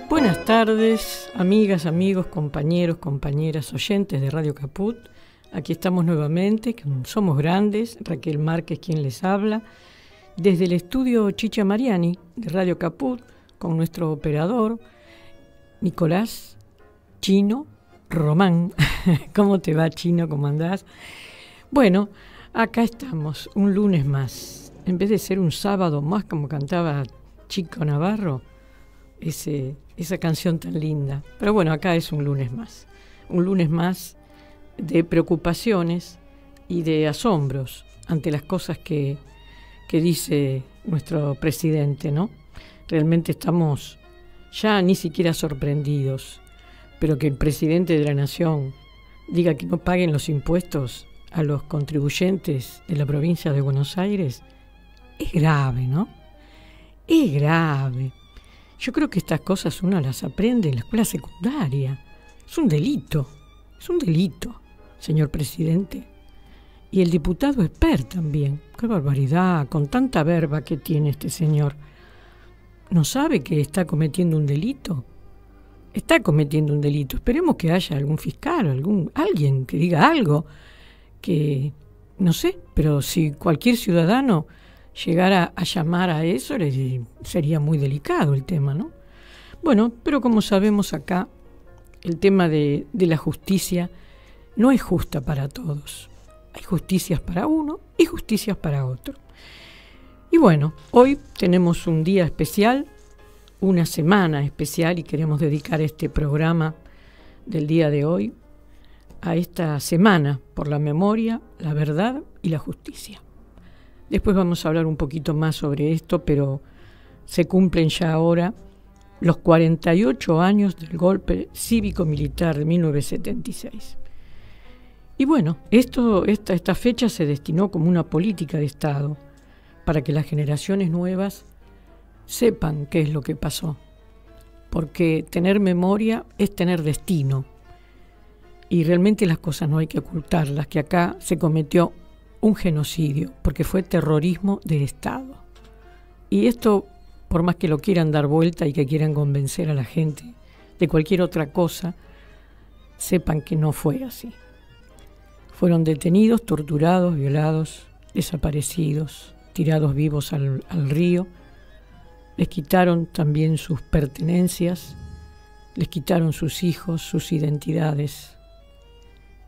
Buenas tardes, amigas, amigos, compañeros, compañeras, oyentes de Radio Caput. Aquí estamos nuevamente, somos grandes, Raquel Márquez quien les habla, desde el estudio Chicha Mariani de Radio Caput, con nuestro operador, Nicolás Chino Román. ¿Cómo te va, Chino? ¿Cómo andás? Bueno, acá estamos, un lunes más. En vez de ser un sábado más, como cantaba Chico Navarro, esa canción tan linda. Pero bueno, acá es un lunes más de preocupaciones y de asombros ante las cosas que dice nuestro presidente, ¿no? Realmente estamos ya ni siquiera sorprendidos, pero que el presidente de la nación diga que no paguen los impuestos a los contribuyentes de la provincia de Buenos Aires es grave, ¿no? Es grave. Yo creo que estas cosas uno las aprende en la escuela secundaria. Es un delito, señor presidente. Y el diputado Esper también. ¡Qué barbaridad! Con tanta verba que tiene este señor. ¿No sabe que está cometiendo un delito? Está cometiendo un delito. Esperemos que haya algún fiscal, alguien que diga algo, que no sé, pero si cualquier ciudadano llegara a llamar a eso, sería muy delicado el tema, ¿no? Bueno, pero como sabemos acá, el tema de la justicia no es justa para todos. Hay justicias para uno y justicias para otro. Y bueno, hoy tenemos un día especial, una semana especial, y queremos dedicar este programa del día de hoy a esta semana por la memoria, la verdad y la justicia. Después vamos a hablar un poquito más sobre esto, pero se cumplen ya ahora los 48 años del golpe cívico-militar de 1976. Y bueno, esta fecha se destinó como una política de Estado para que las generaciones nuevas sepan qué es lo que pasó. Porque tener memoria es tener destino. Y realmente las cosas no hay que ocultarlas, que acá se cometió un genocidio, porque fue terrorismo de Estado. Y esto, por más que lo quieran dar vuelta y que quieran convencer a la gente de cualquier otra cosa, sepan que no fue así. Fueron detenidos, torturados, violados, desaparecidos, tirados vivos al río. Les quitaron también sus pertenencias, les quitaron sus hijos, sus identidades.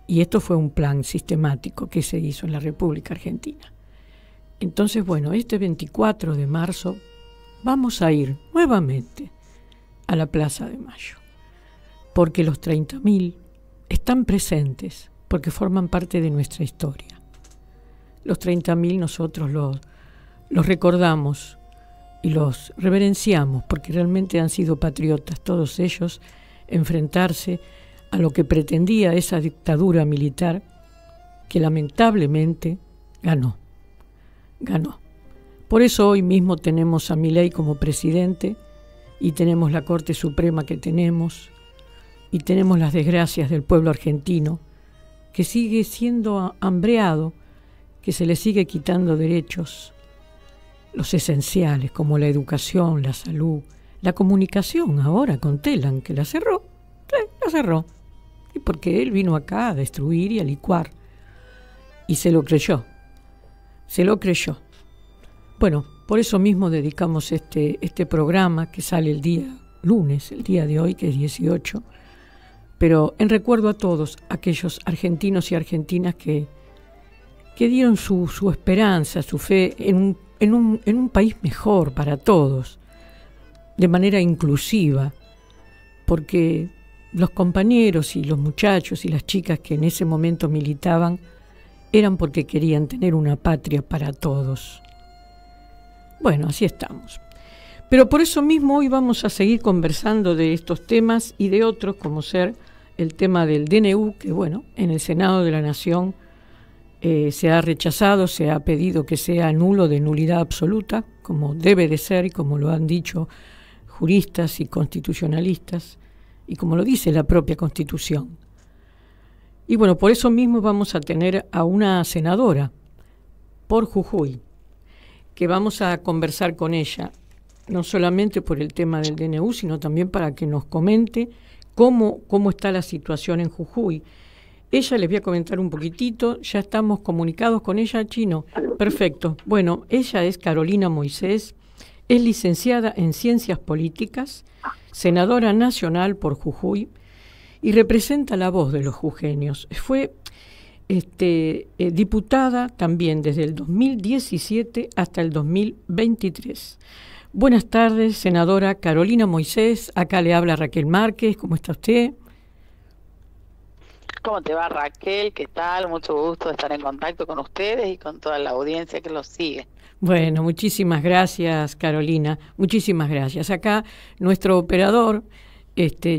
Y esto fue un plan sistemático que se hizo en la República Argentina. Entonces, bueno, este 24 de marzo vamos a ir nuevamente a la Plaza de Mayo, porque los 30.000 están presentes, porque forman parte de nuestra historia. Los 30.000 nosotros los recordamos y los reverenciamos, porque realmente han sido patriotas, todos ellos, enfrentarse a lo que pretendía esa dictadura militar que lamentablemente ganó. Por eso hoy mismo tenemos a Milei como presidente y tenemos la Corte Suprema que tenemos y tenemos las desgracias del pueblo argentino que sigue siendo hambreado, que se le sigue quitando derechos, los esenciales como la educación, la salud, la comunicación ahora con Telam, que la cerró. La cerró. Y porque él vino acá a destruir y a licuar. Y se lo creyó. Bueno, por eso mismo dedicamos este programa que sale el día lunes, el día de hoy, que es 18. Pero en recuerdo a todos aquellos argentinos y argentinas que dieron su esperanza, su fe en un país mejor para todos, de manera inclusiva, porque los compañeros y los muchachos y las chicas que en ese momento militaban eran porque querían tener una patria para todos. Bueno, así estamos. Pero por eso mismo hoy vamos a seguir conversando de estos temas y de otros, como ser el tema del DNU, que bueno, en el Senado de la Nación se ha rechazado, se ha pedido que sea nulo, de nulidad absoluta, como debe de ser y como lo han dicho juristas y constitucionalistas, y como lo dice la propia Constitución. Y bueno, por eso mismo vamos a tener a una senadora por Jujuy, que vamos a conversar con ella no solamente por el tema del DNU, sino también para que nos comente cómo está la situación en Jujuy. Ella, les voy a comentar un poquitito, ya estamos comunicados con ella, Chino. Perfecto. Bueno, ella es Carolina Moisés, es licenciada en Ciencias Políticas, senadora nacional por Jujuy y representa la voz de los jujeños. Fue diputada también desde el 2017 hasta el 2023. Buenas tardes, senadora Carolina Moisés. Acá le habla Raquel Márquez. ¿Cómo está usted? ¿Cómo te va, Raquel? ¿Qué tal? Mucho gusto de estar en contacto con ustedes y con toda la audiencia que los sigue. Bueno, muchísimas gracias, Carolina. Muchísimas gracias. Acá nuestro operador,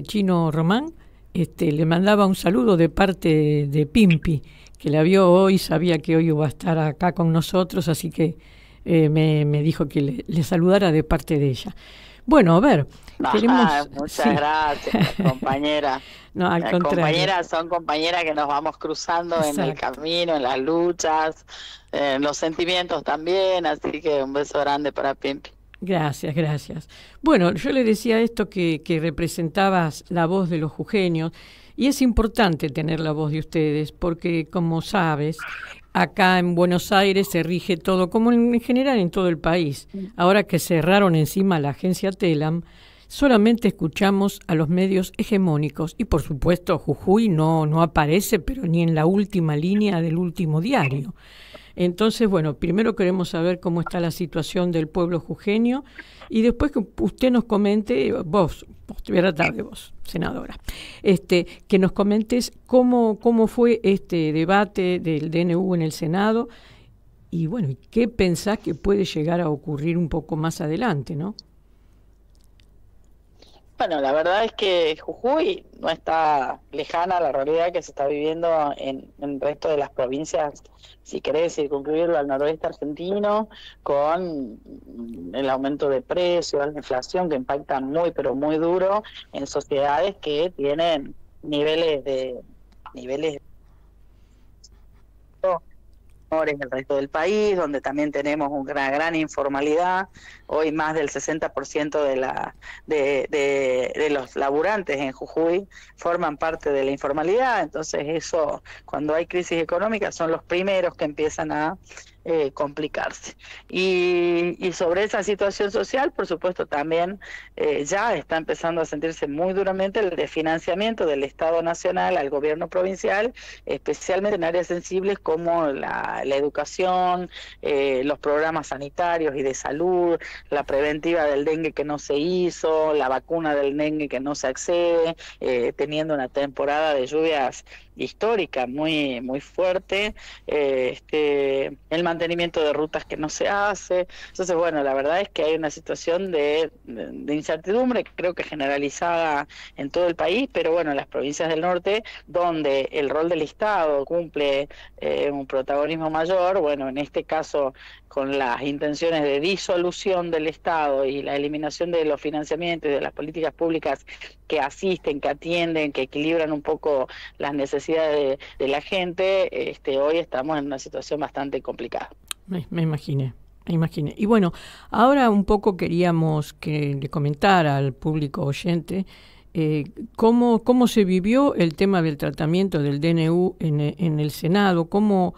Chino Román, le mandaba un saludo de parte de Pimpi, que la vio hoy, sabía que hoy iba a estar acá con nosotros, así que me dijo que le saludara de parte de ella. Bueno, a ver, muchas gracias, compañera. No, al contrario. Compañeras son compañeras que nos vamos cruzando. Exacto. En el camino, en las luchas, en los sentimientos también, así que un beso grande para Pimpi. Gracias, gracias. Bueno, yo le decía esto que representabas la voz de los jujeños, y es importante tener la voz de ustedes, porque como sabes, acá en Buenos Aires se rige todo, como en general en todo el país. Ahora que cerraron encima la agencia Telam, solamente escuchamos a los medios hegemónicos, y por supuesto Jujuy no aparece, pero ni en la última línea del último diario. Entonces, bueno, primero queremos saber cómo está la situación del pueblo jujeño y después que usted nos comente, vos voy a tratar de vos, senadora, que nos comentes cómo fue este debate del DNU en el Senado y, bueno, qué pensás que puede llegar a ocurrir un poco más adelante, ¿no? Bueno, la verdad es que Jujuy no está lejana a la realidad que se está viviendo en el resto de las provincias, si querés circunscribirlo al noroeste argentino, con el aumento de precios, la inflación que impacta muy, pero muy duro en sociedades que tienen niveles en el resto del país, donde también tenemos una gran informalidad. Hoy más del 60% de los laburantes en Jujuy forman parte de la informalidad, entonces eso, cuando hay crisis económica, son los primeros que empiezan a complicarse. Y sobre esa situación social, por supuesto, también ya está empezando a sentirse muy duramente el desfinanciamiento del Estado Nacional al gobierno provincial, especialmente en áreas sensibles como la educación, los programas sanitarios y de salud, la preventiva del dengue que no se hizo, la vacuna del dengue que no se accede, teniendo una temporada de lluvias histórica muy fuerte, el mantenimiento de rutas que no se hace. Entonces, bueno, la verdad es que hay una situación de incertidumbre, creo que generalizada en todo el país, pero bueno, en las provincias del norte, donde el rol del Estado cumple un protagonismo mayor, bueno, en este caso con las intenciones de disolución del Estado y la eliminación de los financiamientos y de las políticas públicas que asisten, que atienden, que equilibran un poco las necesidades de la gente, hoy estamos en una situación bastante complicada. Me imaginé. Y bueno, ahora un poco queríamos que le comentara al público oyente cómo se vivió el tema del tratamiento del DNU en el Senado, cómo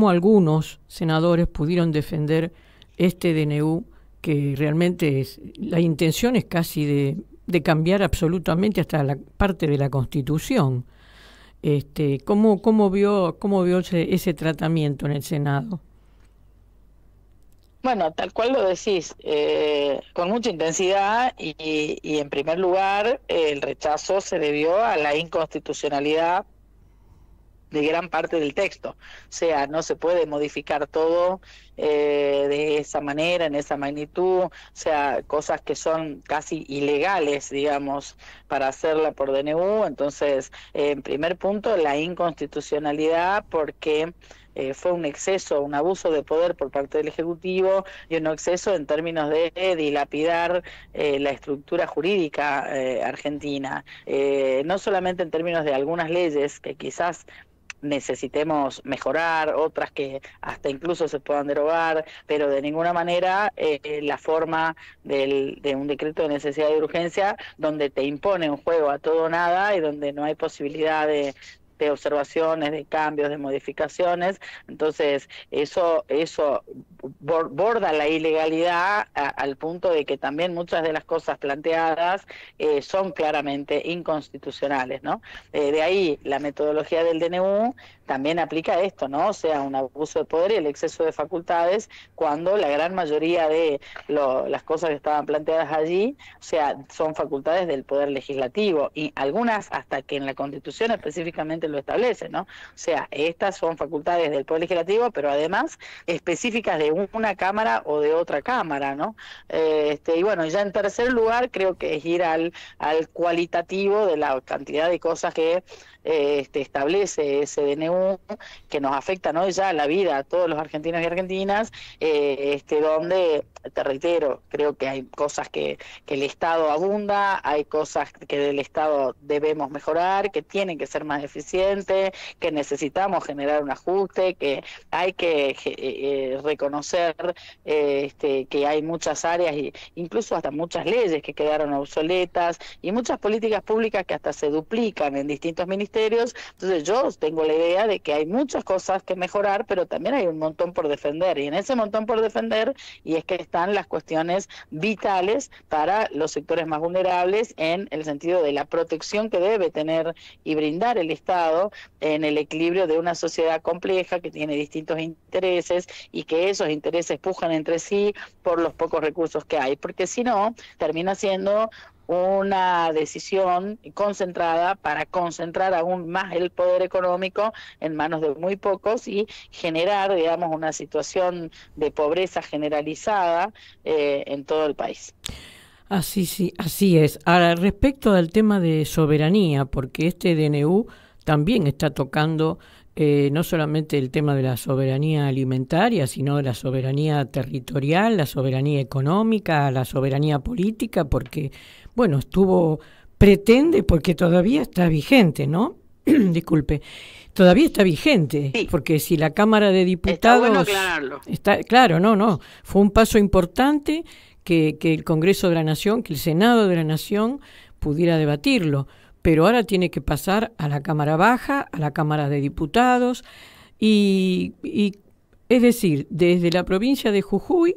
algunos senadores pudieron defender este DNU, que realmente la intención es casi de cambiar absolutamente hasta la parte de la Constitución. ¿Cómo vio ese tratamiento en el Senado? Bueno, tal cual lo decís, con mucha intensidad y en primer lugar el rechazo se debió a la inconstitucionalidad de gran parte del texto. O sea, no se puede modificar todo de esa manera, en esa magnitud, o sea, cosas que son casi ilegales, digamos, para hacerla por DNU. Entonces, en primer punto, la inconstitucionalidad, porque fue un exceso, un abuso de poder por parte del Ejecutivo y un exceso en términos de dilapidar la estructura jurídica argentina, no solamente en términos de algunas leyes que quizás necesitemos mejorar, otras que hasta incluso se puedan derogar, pero de ninguna manera la forma de un decreto de necesidad y urgencia donde te impone un juego a todo o nada y donde no hay posibilidad de observaciones, de cambios, de modificaciones. Entonces eso borda la ilegalidad al punto de que también muchas de las cosas planteadas son claramente inconstitucionales, ¿no? De ahí la metodología del DNU también aplica esto, ¿no? O sea, un abuso de poder y el exceso de facultades, cuando la gran mayoría de las cosas que estaban planteadas allí, o sea, son facultades del Poder Legislativo, y algunas hasta que en la Constitución específicamente lo establece, ¿no? O sea, estas son facultades del Poder Legislativo, pero además específicas de una Cámara o de otra Cámara, ¿no? Y bueno, ya en tercer lugar creo que es ir al cualitativo de la cantidad de cosas que establece ese DNU, que nos afecta, ¿no?, ya la vida a todos los argentinos y argentinas, donde, te reitero, creo que hay cosas que el Estado abunda, hay cosas que del Estado debemos mejorar, que tienen que ser más eficientes, que necesitamos generar un ajuste, que hay que reconocer que hay muchas áreas, e incluso hasta muchas leyes que quedaron obsoletas, y muchas políticas públicas que hasta se duplican en distintos ministerios. Entonces yo tengo la idea de que hay muchas cosas que mejorar, pero también hay un montón por defender, y en ese montón por defender, y es que están las cuestiones vitales para los sectores más vulnerables, en el sentido de la protección que debe tener y brindar el Estado en el equilibrio de una sociedad compleja que tiene distintos intereses, y que esos intereses pujan entre sí por los pocos recursos que hay, porque si no, termina siendo una decisión concentrada para concentrar aún más el poder económico en manos de muy pocos y generar, digamos, una situación de pobreza generalizada en todo el país. Sí, así es. Ahora, respecto al tema de soberanía, porque este DNU también está tocando no solamente el tema de la soberanía alimentaria, sino de la soberanía territorial, la soberanía económica, la soberanía política, porque, bueno, pretende, porque todavía está vigente, ¿no? Disculpe, todavía está vigente, sí. Porque si la Cámara de Diputados... Está bueno aclararlo. Claro, no, fue un paso importante que el Congreso de la Nación, que el Senado de la Nación pudiera debatirlo, pero ahora tiene que pasar a la Cámara Baja, a la Cámara de Diputados, y es decir, desde la provincia de Jujuy,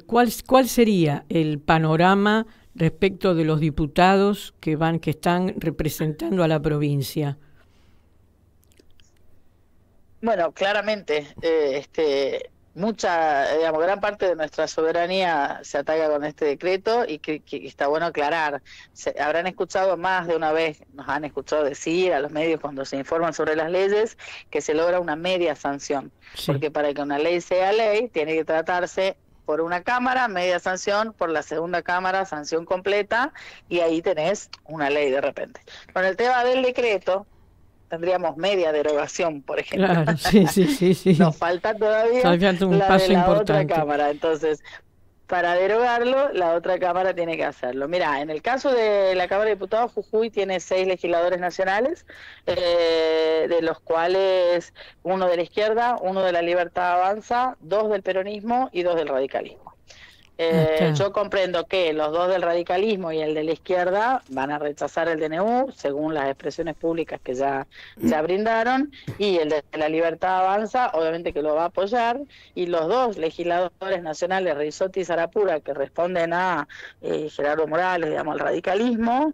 ¿cuál sería el panorama respecto de los diputados que están representando a la provincia? Bueno, claramente, gran parte de nuestra soberanía se ataca con este decreto, y que está bueno aclarar. Habrán escuchado más de una vez, nos han escuchado decir a los medios cuando se informan sobre las leyes, que se logra una media sanción, sí. Porque para que una ley sea ley tiene que tratarse por una Cámara, media sanción, por la segunda Cámara, sanción completa, y ahí tenés una ley de repente. Con el tema del decreto, tendríamos media derogación, por ejemplo. Claro, sí. Nos falta todavía un paso importante. Otra Cámara. Entonces, para derogarlo, la otra Cámara tiene que hacerlo. Mirá, en el caso de la Cámara de Diputados, Jujuy tiene 6 legisladores nacionales, de los cuales 1 de la izquierda, 1 de la Libertad Avanza, 2 del peronismo y 2 del radicalismo. Yo comprendo que los 2 del radicalismo y el de la izquierda van a rechazar el DNU, según las expresiones públicas que ya brindaron, y el de la Libertad Avanza obviamente que lo va a apoyar, y los 2 legisladores nacionales, Rizotti y Sarapura, que responden a Gerardo Morales, digamos, al radicalismo,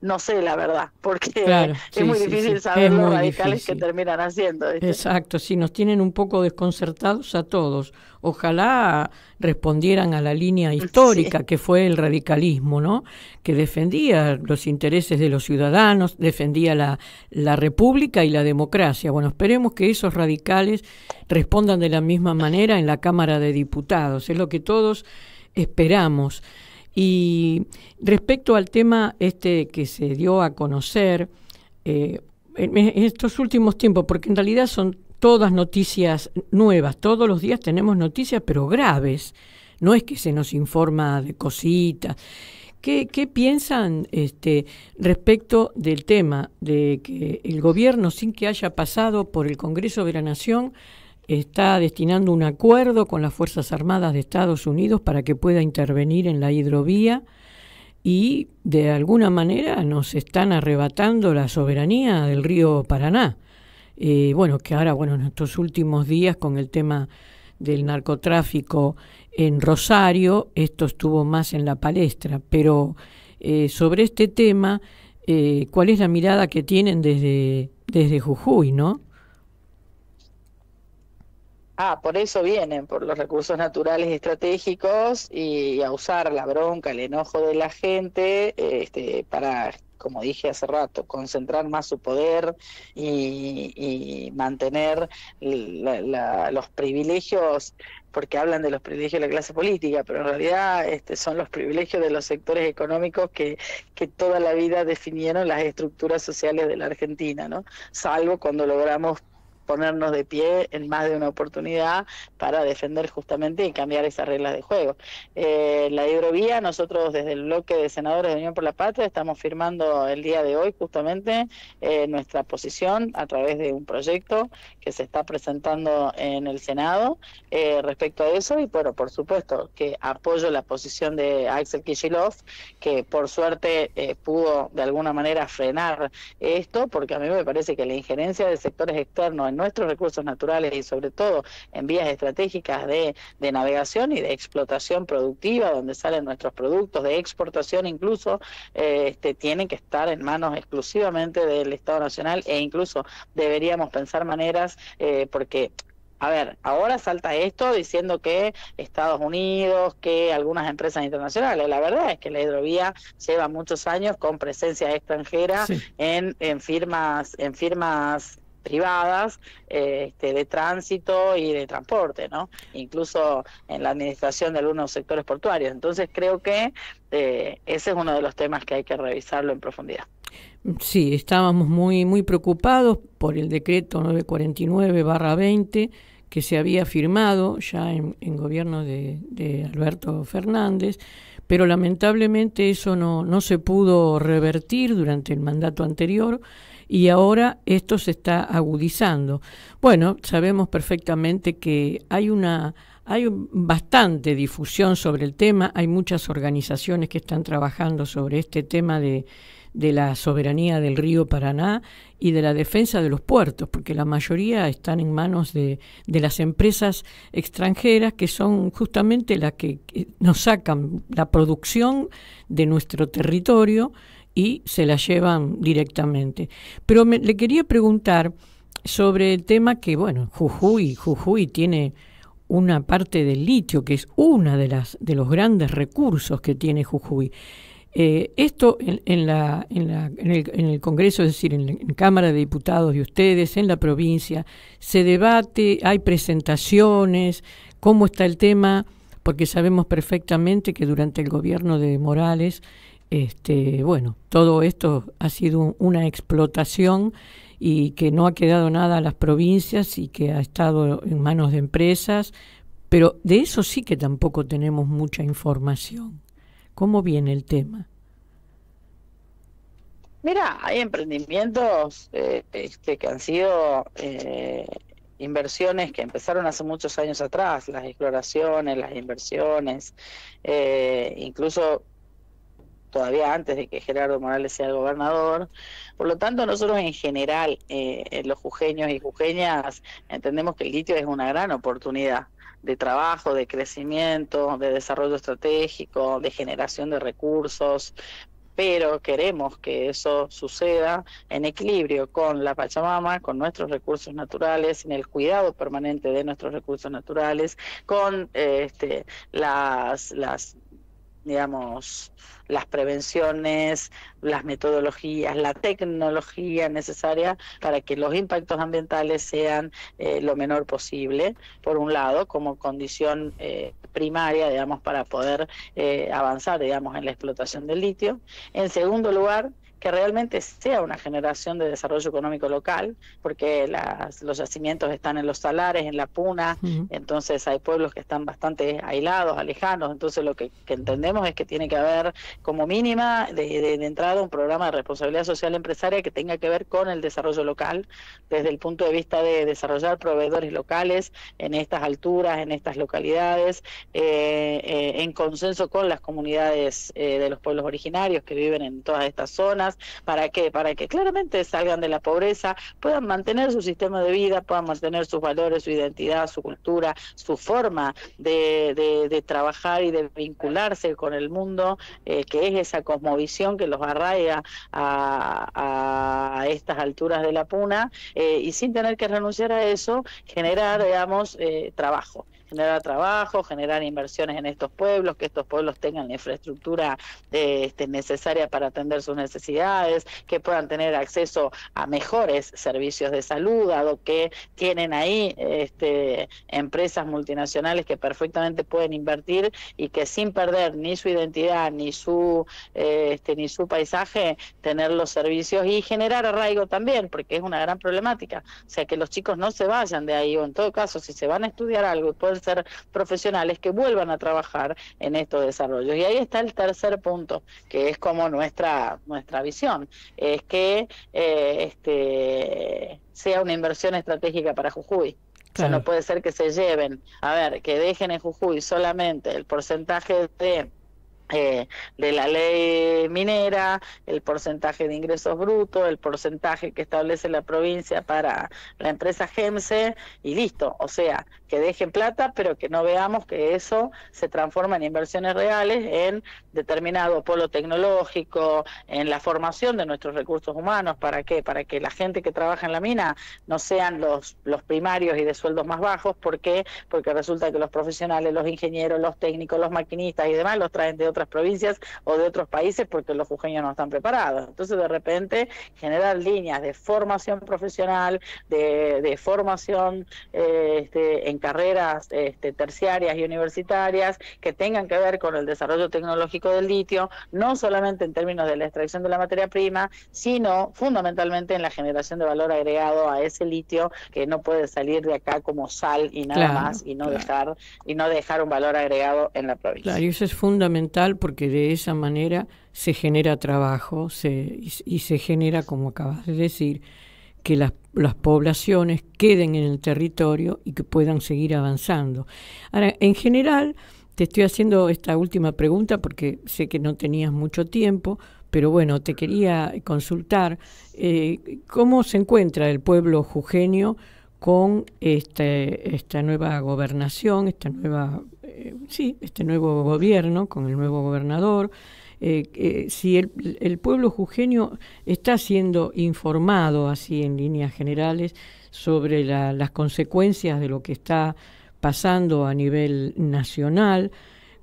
no sé la verdad, porque claro, es muy difícil saber los radicales que terminan haciendo, ¿viste? Exacto, sí, nos tienen un poco desconcertados a todos. Ojalá respondieran a la línea histórica que fue el radicalismo, ¿no? Que defendía los intereses de los ciudadanos, defendía la república y la democracia. Bueno, esperemos que esos radicales respondan de la misma manera en la Cámara de Diputados, es lo que todos esperamos. Y respecto al tema que se dio a conocer en estos últimos tiempos, porque en realidad son todas noticias nuevas, todos los días tenemos noticias pero graves, no es que se nos informa de cositas, ¿Qué piensan respecto del tema de que el gobierno, sin que haya pasado por el Congreso de la Nación, está destinando un acuerdo con las Fuerzas Armadas de Estados Unidos para que pueda intervenir en la hidrovía y de alguna manera nos están arrebatando la soberanía del río Paraná? Bueno, que ahora, bueno, en estos últimos días con el tema del narcotráfico en Rosario, esto estuvo más en la palestra, pero sobre este tema, ¿cuál es la mirada que tienen desde Jujuy, no? Por eso vienen, por los recursos naturales estratégicos y a usar la bronca, el enojo de la gente, para, como dije hace rato, concentrar más su poder y mantener los privilegios, porque hablan de los privilegios de la clase política, pero en realidad son los privilegios de los sectores económicos que toda la vida definieron las estructuras sociales de la Argentina, ¿no? Salvo cuando logramos ponernos de pie en más de una oportunidad para defender justamente y cambiar esas reglas de juego. La hidrovía, nosotros desde el bloque de senadores de Unión por la Patria estamos firmando el día de hoy justamente nuestra posición a través de un proyecto que se está presentando en el Senado respecto a eso, y bueno, por supuesto que apoyo la posición de Axel Kicillof, que por suerte pudo de alguna manera frenar esto, porque a mí me parece que la injerencia de sectores externos en nuestros recursos naturales y sobre todo en vías estratégicas de navegación y de explotación productiva, donde salen nuestros productos, de exportación incluso, tienen que estar en manos exclusivamente del Estado Nacional, e incluso deberíamos pensar maneras, porque a ver, ahora salta esto diciendo que Estados Unidos, que algunas empresas internacionales. La verdad es que la hidrovía lleva muchos años con presencia extranjera, sí, en firmas privadas, de tránsito y de transporte, ¿no? Incluso en la administración de algunos sectores portuarios. Entonces creo que ese es uno de los temas que hay que revisarlo en profundidad. Sí, estábamos muy preocupados por el decreto 949/20 que se había firmado ya en gobierno de Alberto Fernández, pero lamentablemente eso no se pudo revertir durante el mandato anterior y ahora esto se está agudizando. Bueno, sabemos perfectamente que hay bastante difusión sobre el tema, hay muchas organizaciones que están trabajando sobre este tema de la soberanía del río Paraná y de la defensa de los puertos, porque la mayoría están en manos de las empresas extranjeras, que son justamente las que nos sacan la producción de nuestro territorio y se la llevan directamente. Pero le quería preguntar sobre el tema que, bueno, Jujuy tiene una parte del litio, que es una de los grandes recursos que tiene Jujuy. Esto en el Congreso, es decir, en Cámara de Diputados de ustedes, en la provincia, se debate, hay presentaciones, ¿cómo está el tema? Porque sabemos perfectamente que durante el gobierno de Morales, bueno, todo esto ha sido una explotación y que no ha quedado nada a las provincias y que ha estado en manos de empresas, pero de eso sí que tampoco tenemos mucha información. ¿Cómo viene el tema? Mira, hay emprendimientos que han sido inversiones que empezaron hace muchos años atrás, las exploraciones, las inversiones, incluso todavía antes de que Gerardo Morales sea el gobernador. Por lo tanto, nosotros en general, los jujeños y jujeñas, entendemos que el litio es una gran oportunidad de trabajo, de crecimiento, de desarrollo estratégico, de generación de recursos, pero queremos que eso suceda en equilibrio con la Pachamama, con nuestros recursos naturales, en el cuidado permanente de nuestros recursos naturales, con digamos, las prevenciones, las metodologías, la tecnología necesaria para que los impactos ambientales sean lo menor posible, por un lado, como condición primaria, digamos, para poder avanzar, digamos, en la explotación del litio. En segundo lugar, que realmente sea una generación de desarrollo económico local, porque los yacimientos están en los salares, en la puna, entonces hay pueblos que están bastante aislados, alejanos, entonces lo que entendemos es que tiene que haber como mínima de entrada un programa de responsabilidad social empresaria que tenga que ver con el desarrollo local, desde el punto de vista de desarrollar proveedores locales en estas alturas, en estas localidades, en consenso con las comunidades de los pueblos originarios que viven en todas estas zonas. ¿Para qué? Para que claramente salgan de la pobreza, puedan mantener su sistema de vida, puedan mantener sus valores, su identidad, su cultura, su forma de trabajar y de vincularse con el mundo, que es esa cosmovisión que los arraiga a estas alturas de la puna, y sin tener que renunciar a eso, generar, digamos, trabajo. Generar trabajo, generar inversiones en estos pueblos, que estos pueblos tengan la infraestructura necesaria para atender sus necesidades, que puedan tener acceso a mejores servicios de salud, dado que tienen ahí empresas multinacionales que perfectamente pueden invertir y que sin perder ni su identidad ni su paisaje, tener los servicios y generar arraigo también, porque es una gran problemática. O sea, que los chicos no se vayan de ahí, o en todo caso, si se van a estudiar algo y pueden ser profesionales, que vuelvan a trabajar en estos desarrollos. Y ahí está el tercer punto, que es como nuestra visión, es que sea una inversión estratégica para Jujuy. Claro. O sea, no puede ser que se lleven, que dejen en Jujuy solamente el porcentaje de la ley minera, el porcentaje de ingresos brutos, el porcentaje que establece la provincia para la empresa GEMSE y listo. O sea, que dejen plata, pero que no veamos que eso se transforma en inversiones reales en determinado polo tecnológico, en la formación de nuestros recursos humanos. ¿Para qué? Para que la gente que trabaja en la mina no sean los primarios y de sueldos más bajos. ¿Por qué? Porque resulta que los profesionales, los ingenieros, los técnicos, los maquinistas y demás los traen de otras provincias o de otros países porque los jujeños no están preparados. Entonces, de repente, generar líneas de formación profesional, de formación en carreras terciarias y universitarias que tengan que ver con el desarrollo tecnológico del litio, no solamente en términos de la extracción de la materia prima, sino fundamentalmente en la generación de valor agregado a ese litio, que no puede salir de acá como sal y nada más, y no dejar un valor agregado en la provincia. Claro, y eso es fundamental porque de esa manera se genera trabajo y se genera, como acabas de decir, que las poblaciones queden en el territorio y que puedan seguir avanzando. Ahora, en general, te estoy haciendo esta última pregunta porque sé que no tenías mucho tiempo, pero bueno, te quería consultar cómo se encuentra el pueblo jujeño con esta nueva gobernación, este nuevo gobierno, con el nuevo gobernador. Si el pueblo jujeño está siendo informado así en líneas generales sobre las consecuencias de lo que está pasando a nivel nacional,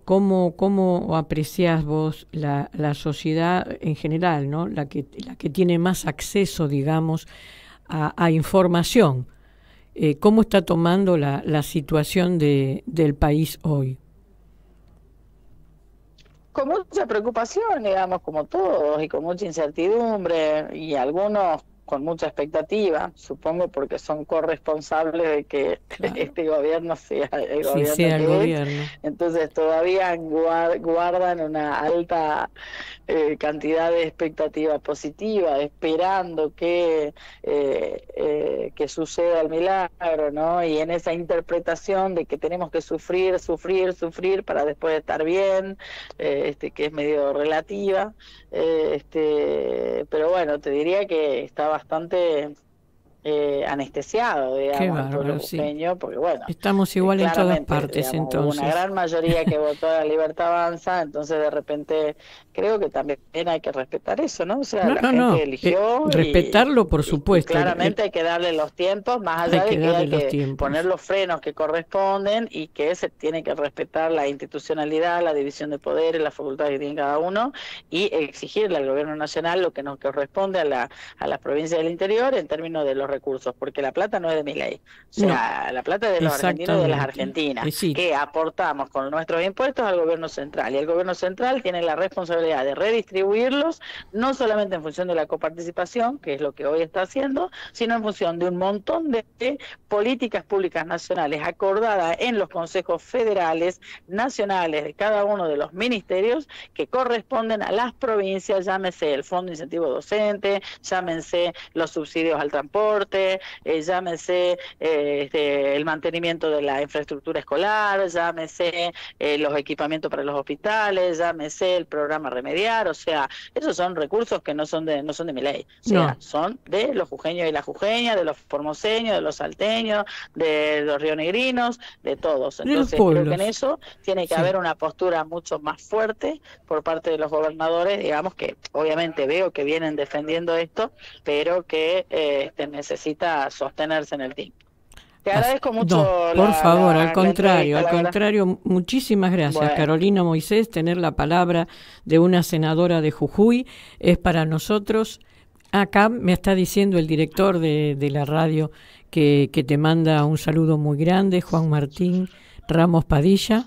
¿cómo apreciás vos la sociedad en general, ¿no? la que tiene más acceso, digamos, a información? ¿Cómo está tomando la situación del país hoy? Con mucha preocupación, digamos, como todos, y con mucha incertidumbre, y algunos con mucha expectativa, supongo, porque son corresponsables de que este gobierno sea el gobierno. Entonces todavía guardan una alta cantidad de expectativa positiva, esperando que suceda el milagro, ¿no? Y en esa interpretación de que tenemos que sufrir para después estar bien, que es medio relativa, pero bueno, te diría que está bastante anestesiado, digamos, el pueblo jujeño, porque bueno, estamos igual en todas partes, digamos, entonces. Hubo una gran mayoría que votó a la Libertad Avanza, entonces de repente creo que también hay que respetar eso, ¿no? O sea, la gente eligió respetarlo, por supuesto. Y claramente hay que darle los tiempos, más allá de que hay que poner los frenos que corresponden y que se tiene que respetar la institucionalidad, la división de poderes, las facultades que tiene cada uno, y exigirle al gobierno nacional lo que nos corresponde a las provincias del interior en términos de los los recursos, porque la plata no es de Milei, o sea, la plata es de los argentinos y de las argentinas, que aportamos con nuestros impuestos al gobierno central, y el gobierno central tiene la responsabilidad de redistribuirlos, no solamente en función de la coparticipación, que es lo que hoy está haciendo, sino en función de un montón de políticas públicas nacionales acordadas en los consejos federales, nacionales de cada uno de los ministerios que corresponden a las provincias, llámese el Fondo de Incentivo Docente, llámense los subsidios al transporte, llámese el mantenimiento de la infraestructura escolar, llámese los equipamientos para los hospitales, llámese el programa Remediar, o sea, esos son recursos que no son de Milei, o sea, son de los jujeños y las jujeñas, de los formoseños, de los salteños, de los rionegrinos, de todos. Entonces creo que en eso tiene que haber una postura mucho más fuerte por parte de los gobernadores, digamos, que obviamente veo que vienen defendiendo esto, pero que necesita sostenerse en el tiempo. Te agradezco mucho. No, por favor, al contrario, muchísimas gracias, Carolina Moisés. Tener la palabra de una senadora de Jujuy es para nosotros. Acá me está diciendo el director de la radio que te manda un saludo muy grande, Juan Martín Ramos Padilla.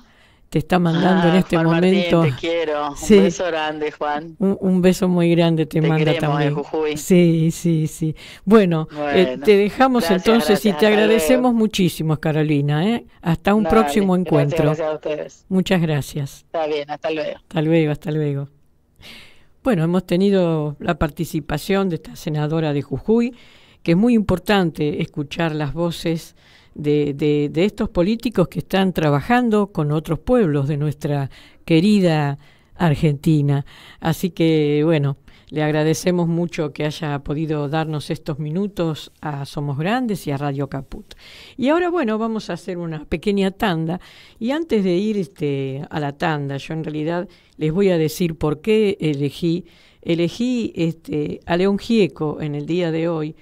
Te está mandando en este Juan momento. Martín, te quiero. Un beso grande, Juan. Un beso muy grande te manda también. Jujuy. Sí. Bueno, te dejamos entonces y te agradecemos muchísimo, Carolina. Hasta un próximo encuentro. Gracias a ustedes. Muchas gracias. Está bien, hasta luego. Hasta luego. Bueno, hemos tenido la participación de esta senadora de Jujuy, que es muy importante escuchar las voces de estos políticos que están trabajando con otros pueblos de nuestra querida Argentina. Así que, bueno, le agradecemos mucho que haya podido darnos estos minutos a Somos Grandes y a Radio Caput. Y ahora, bueno, vamos a hacer una pequeña tanda. Y antes de ir a la tanda, yo en realidad les voy a decir por qué elegí a León Gieco en el día de hoy,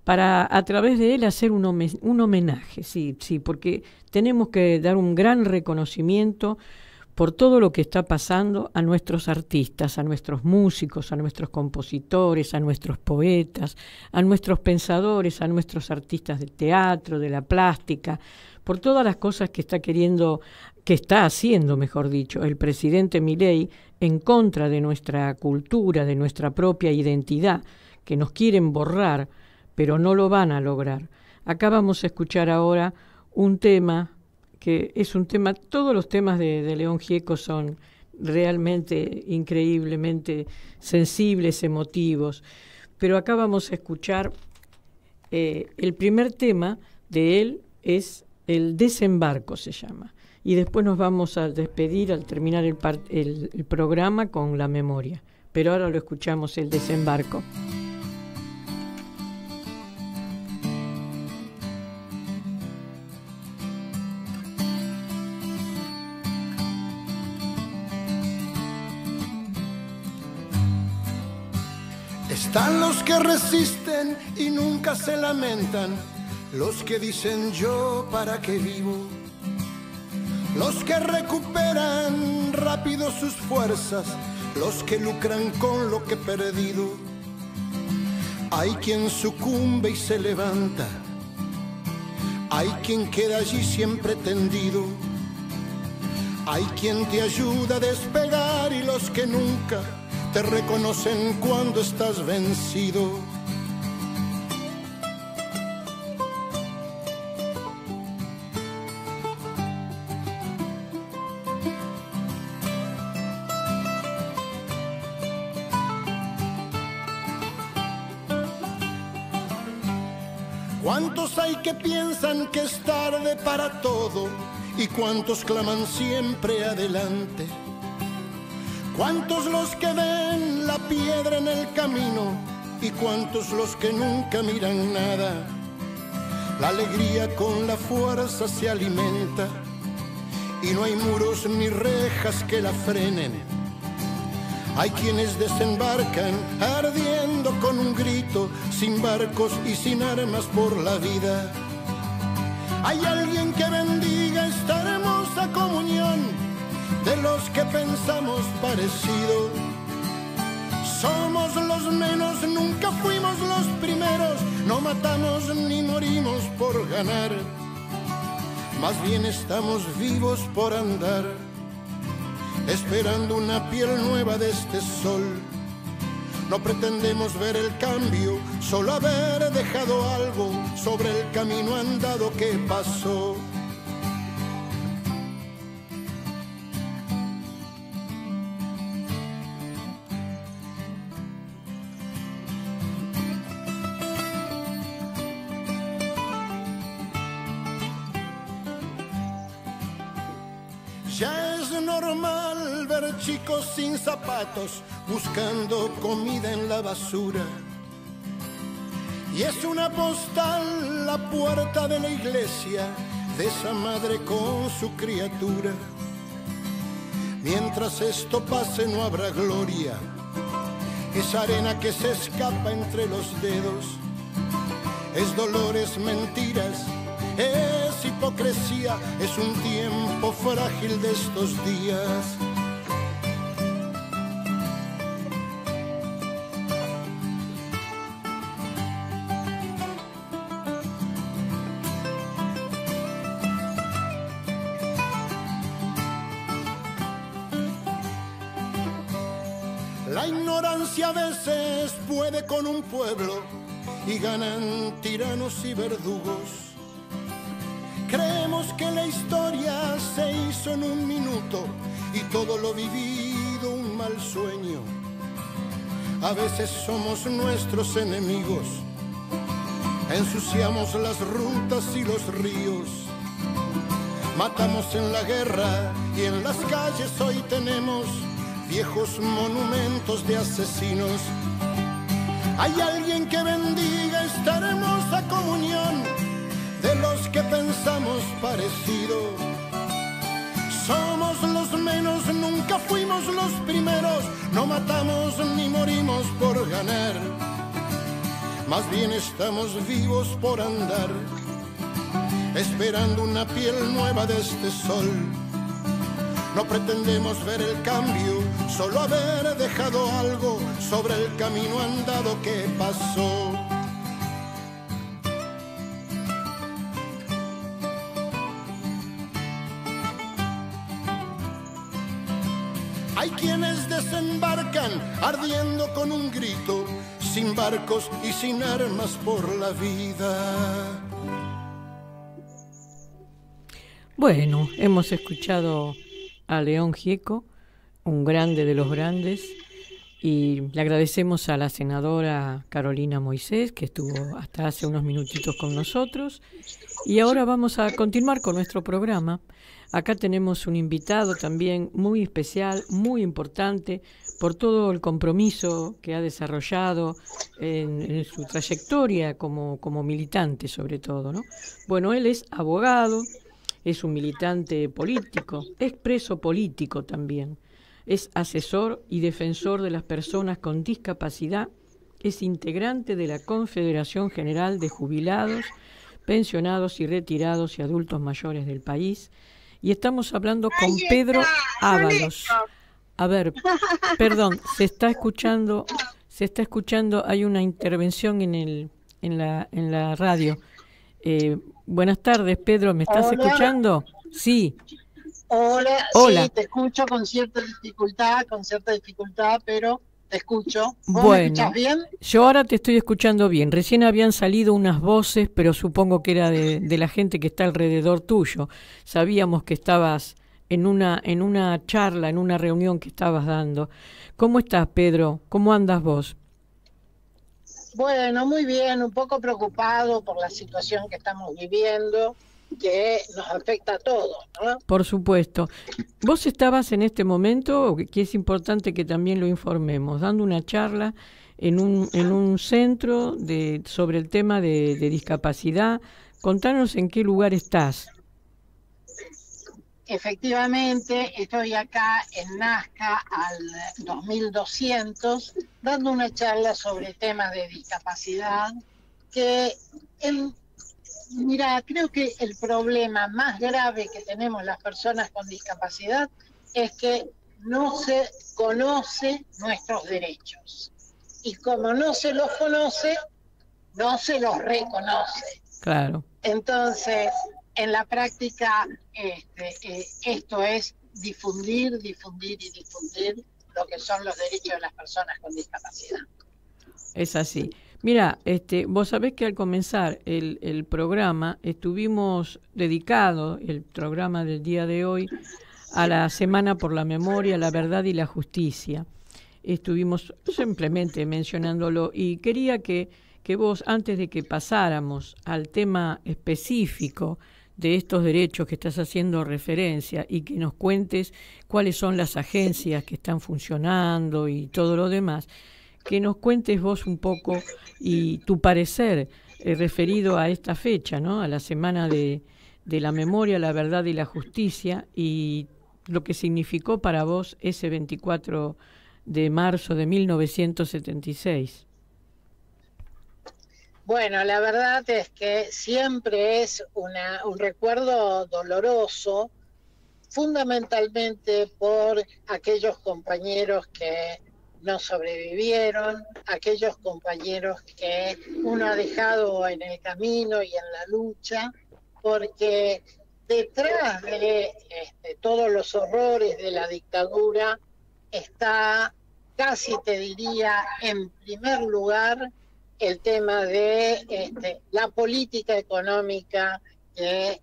para a través de él hacer un homenaje, sí, porque tenemos que dar un gran reconocimiento por todo lo que está pasando a nuestros artistas, a nuestros músicos, a nuestros compositores, a nuestros poetas, a nuestros pensadores, a nuestros artistas del teatro, de la plástica, por todas las cosas que está haciendo, mejor dicho, el presidente Milei en contra de nuestra cultura, de nuestra propia identidad, que nos quieren borrar, pero no lo van a lograr. Acá vamos a escuchar ahora un tema que es un tema, todos los temas de León Gieco son realmente increíblemente sensibles, emotivos, pero acá vamos a escuchar el primer tema de él es El Desembarco, se llama, y después nos vamos a despedir al terminar el programa con La Memoria, pero ahora lo escuchamos, El Desembarco. Están los que resisten y nunca se lamentan, los que dicen yo para qué vivo, los que recuperan rápido sus fuerzas, los que lucran con lo que he perdido. Hay quien sucumbe y se levanta, hay quien queda allí siempre tendido, hay quien te ayuda a despegar y los que nunca te reconocen cuando estás vencido. ¿Cuántos hay que piensan que es tarde para todo? ¿Y cuántos claman siempre adelante? ¿Cuántos los que ven la piedra en el camino? ¿Y cuántos los que nunca miran nada? La alegría con la fuerza se alimenta y no hay muros ni rejas que la frenen. Hay quienes desembarcan ardiendo con un grito, sin barcos y sin armas por la vida. Hay alguien que bendiga esta hermosa comunión de los que pensamos parecido. Somos los menos, nunca fuimos los primeros, no matamos ni morimos por ganar, más bien estamos vivos por andar, esperando una piel nueva de este sol. No pretendemos ver el cambio, solo haber dejado algo sobre el camino andado que pasó. Ya es normal ver chicos sin zapatos buscando comida en la basura. Y es una postal la puerta de la iglesia de esa madre con su criatura. Mientras esto pase no habrá gloria, es arena que se escapa entre los dedos, es dolor, es mentiras, es hipocresía, es un tiempo frágil de estos días. La ignorancia a veces puede con un pueblo y ganan tiranos y verdugos. Creemos que la historia se hizo en un minuto y todo lo vivido un mal sueño. A veces somos nuestros enemigos, ensuciamos las rutas y los ríos, matamos en la guerra y en las calles hoy tenemos viejos monumentos de asesinos. Hay alguien que bendiga esta hermosa comunión de los que pensamos parecido. Somos los menos, nunca fuimos los primeros, no matamos ni morimos por ganar, más bien estamos vivos por andar, esperando una piel nueva de este sol. No pretendemos ver el cambio, solo haber dejado algo sobre el camino andado que pasó. Hay quienes desembarcan ardiendo con un grito, sin barcos y sin armas por la vida. Bueno, hemos escuchado a León Gieco, un grande de los grandes, y le agradecemos a la senadora Carolina Moisés, que estuvo hasta hace unos minutitos con nosotros, y ahora vamos a continuar con nuestro programa. Acá tenemos un invitado también muy especial, muy importante, por todo el compromiso que ha desarrollado en su trayectoria como militante sobre todo, ¿no? Bueno, él es abogado, es un militante político, es preso político también, es asesor y defensor de las personas con discapacidad, es integrante de la Confederación General de Jubilados, Pensionados y Retirados y Adultos Mayores del país, y estamos hablando con Pedro Ábalos. A ver, perdón, se está escuchando, hay una intervención en la radio. Buenas tardes, Pedro, ¿me estás escuchando? Sí. Hola, Hola. Sí, te escucho con cierta dificultad, pero te escucho. ¿Vos Bueno, me escuchás bien? yo ahora te estoy escuchando bien. Recién habían salido unas voces, pero supongo que era de la gente que está alrededor tuyo. Sabíamos que estabas en una charla, en una reunión que estabas dando. ¿Cómo estás, Pedro? ¿Cómo andas vos? Bueno, muy bien, un poco preocupado por la situación que estamos viviendo, que nos afecta a todos, ¿no? Por supuesto. Vos estabas en este momento, que es importante que también lo informemos, dando una charla en un centro sobre el tema de discapacidad. Contanos en qué lugar estás. Efectivamente, estoy acá en Nazca al 2200 dando una charla sobre temas de discapacidad que, mira, creo que el problema más grave que tenemos las personas con discapacidad es que no se conoce nuestros derechos. Y como no se los conoce, no se los reconoce. Claro. Entonces, en la práctica, esto es difundir, difundir y difundir lo que son los derechos de las personas con discapacidad. Es así. Mira, vos sabés que al comenzar el programa estuvimos dedicados, el programa del día de hoy, a la Semana por la Memoria, la Verdad y la Justicia. Estuvimos simplemente mencionándolo y quería que vos, antes de que pasáramos al tema específico de estos derechos que estás haciendo referencia y que nos cuentes cuáles son las agencias que están funcionando y todo lo demás, que nos cuentes vos un poco y tu parecer referido a esta fecha, ¿no? A la Semana de la Memoria, la Verdad y la Justicia, y lo que significó para vos ese 24 de marzo de 1976. Bueno, la verdad es que siempre es un recuerdo doloroso, fundamentalmente por aquellos compañeros que no sobrevivieron, aquellos compañeros que uno ha dejado en el camino y en la lucha, porque detrás de todos los horrores de la dictadura está, casi te diría, en primer lugar, el tema de la política económica que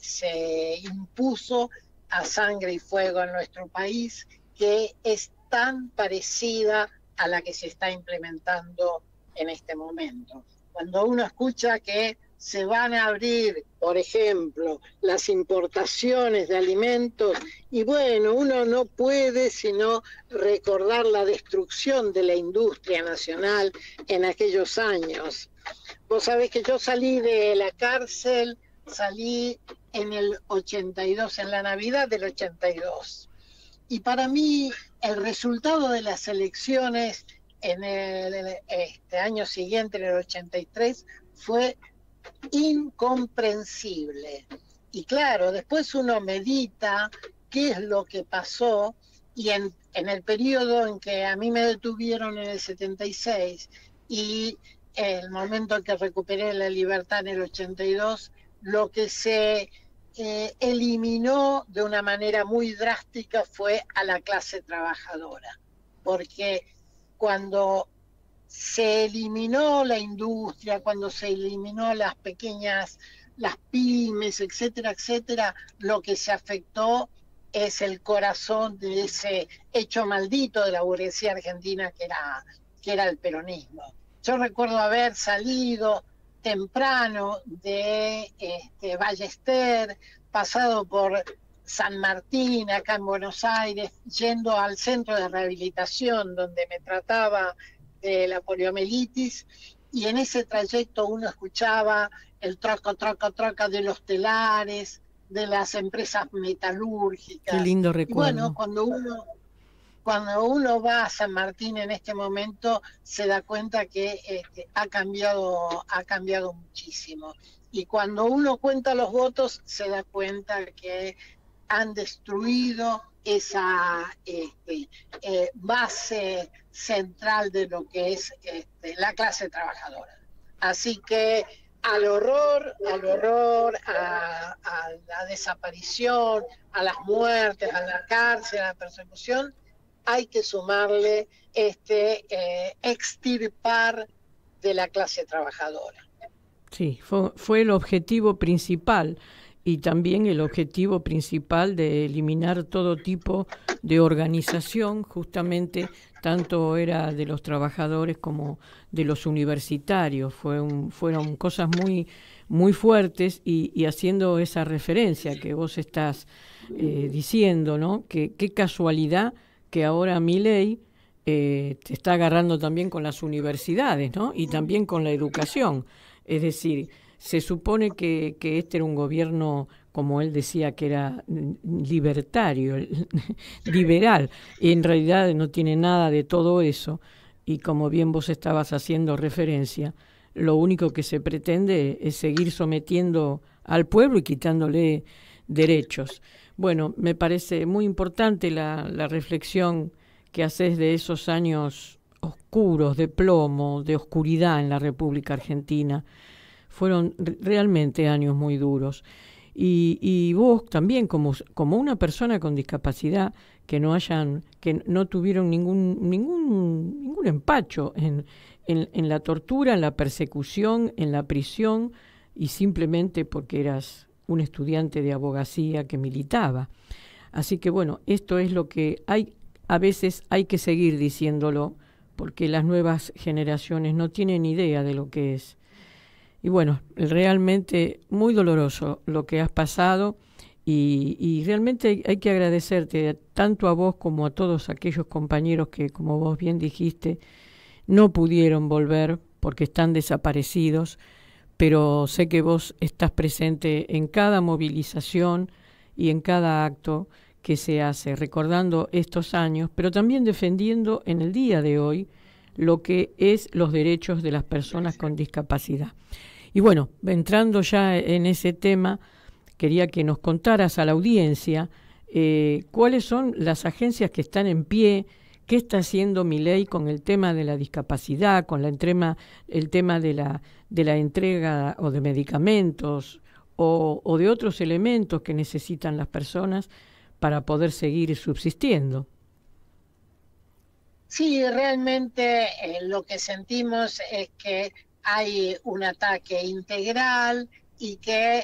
se impuso a sangre y fuego en nuestro país, que es tan parecida a la que se está implementando en este momento. Cuando uno escucha que se van a abrir, por ejemplo, las importaciones de alimentos, y bueno, uno no puede sino recordar la destrucción de la industria nacional en aquellos años. Vos sabés que yo salí de la cárcel, salí en el 82, en la Navidad del 82. Y para mí el resultado de las elecciones en el año siguiente, en el 83, fue incomprensible. Y claro, después uno medita qué es lo que pasó, y en el periodo en que a mí me detuvieron en el 76 y el momento en que recuperé la libertad en el 82, lo que se eliminó de una manera muy drástica fue a la clase trabajadora, porque cuando se eliminó la industria, cuando se eliminó las pequeñas, las pymes, etcétera, etcétera, lo que se afectó es el corazón de ese hecho maldito de la burguesía argentina que era el peronismo. Yo recuerdo haber salido temprano de Ballester, pasado por San Martín, acá en Buenos Aires, yendo al centro de rehabilitación donde me trataba de la poliomielitis, y en ese trayecto uno escuchaba el troca de los telares, de las empresas metalúrgicas. Qué lindo recuerdo. Y bueno, cuando uno va a San Martín en este momento, se da cuenta que ha cambiado muchísimo. Y cuando uno cuenta los votos, se da cuenta que han destruido esa base central de lo que es la clase trabajadora. Así que al horror, a la desaparición, a las muertes, a la cárcel, a la persecución, hay que sumarle extirpar de la clase trabajadora. Sí, fue el objetivo principal, y también el objetivo principal de eliminar todo tipo de organización, justamente tanto era de los trabajadores como de los universitarios. Fueron cosas muy, muy fuertes, y haciendo esa referencia que vos estás diciendo, ¿no? Qué casualidad que ahora Milei te está agarrando también con las universidades, ¿no? Y también con la educación. Es decir, se supone que este era un gobierno, como él decía, que era libertario, liberal, y en realidad no tiene nada de todo eso, y como bien vos estabas haciendo referencia, lo único que se pretende es seguir sometiendo al pueblo y quitándole derechos. Bueno, me parece muy importante la reflexión que haces de esos años oscuros, de plomo, de oscuridad en la República Argentina. Fueron realmente años muy duros. Y vos también, como una persona con discapacidad, que no tuvieron ningún empacho en la tortura, en la persecución, en la prisión, y simplemente porque eras un estudiante de abogacía que militaba. Así que bueno, esto es lo que a veces hay que seguir diciéndolo, porque las nuevas generaciones no tienen idea de lo que es. Y bueno, realmente muy doloroso lo que has pasado, y realmente hay que agradecerte tanto a vos como a todos aquellos compañeros que, como vos bien dijiste, no pudieron volver porque están desaparecidos, pero sé que vos estás presente en cada movilización y en cada acto que se hace, recordando estos años, pero también defendiendo en el día de hoy lo que es los derechos de las personas con discapacidad. Y bueno, entrando ya en ese tema, quería que nos contaras a la audiencia cuáles son las agencias que están en pie, qué está haciendo Milei con el tema de la discapacidad, con el tema de la entrega o de medicamentos o de otros elementos que necesitan las personas para poder seguir subsistiendo. Sí, realmente lo que sentimos es que hay un ataque integral y que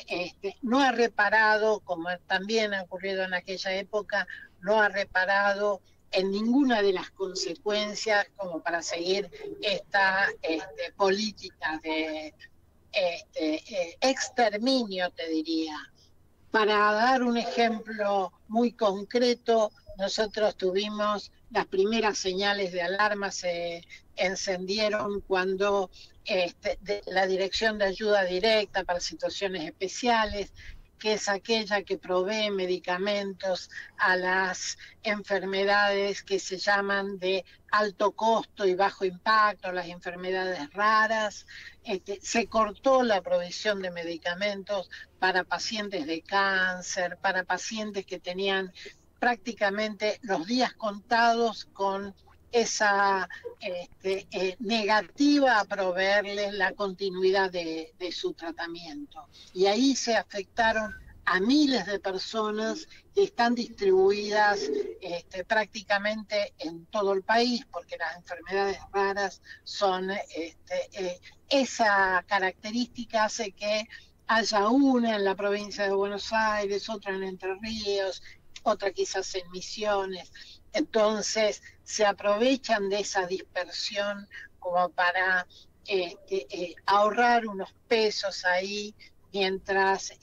no ha reparado, como también ha ocurrido en aquella época, no ha reparado en ninguna de las consecuencias como para seguir esta política de exterminio, te diría. Para dar un ejemplo muy concreto, nosotros tuvimos las primeras señales de alarma, se encendieron cuando la Dirección de Ayuda Directa para Situaciones Especiales, que es aquella que provee medicamentos a las enfermedades que se llaman de alto costo y bajo impacto, las enfermedades raras. Se cortó la provisión de medicamentos para pacientes de cáncer, para pacientes que tenían prácticamente los días contados con esa negativa a proveerles la continuidad de su tratamiento. Y ahí se afectaron a miles de personas que están distribuidas prácticamente en todo el país, porque las enfermedades raras son esa característica hace que haya una en la provincia de Buenos Aires, otra en Entre Ríos, otra quizás en Misiones. Entonces se aprovechan de esa dispersión como para ahorrar unos pesos ahí mientras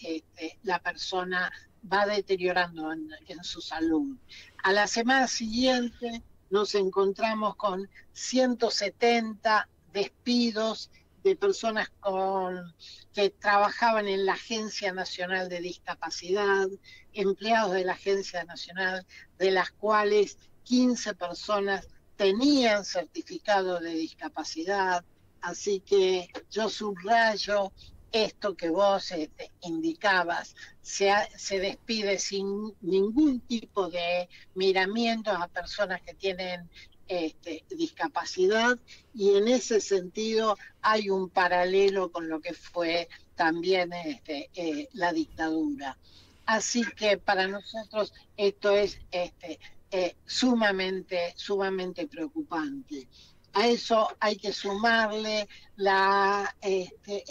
la persona va deteriorando en su salud. A la semana siguiente nos encontramos con 170 despidos de personas que trabajaban en la Agencia Nacional de Discapacidad, empleados de la Agencia Nacional, de las cuales 15 personas tenían certificado de discapacidad. Así que yo subrayo esto que vos indicabas, se despide sin ningún tipo de miramientos a personas que tienen discapacidad, y en ese sentido hay un paralelo con lo que fue también la dictadura. Así que para nosotros esto es sumamente preocupante. A eso hay que sumarle la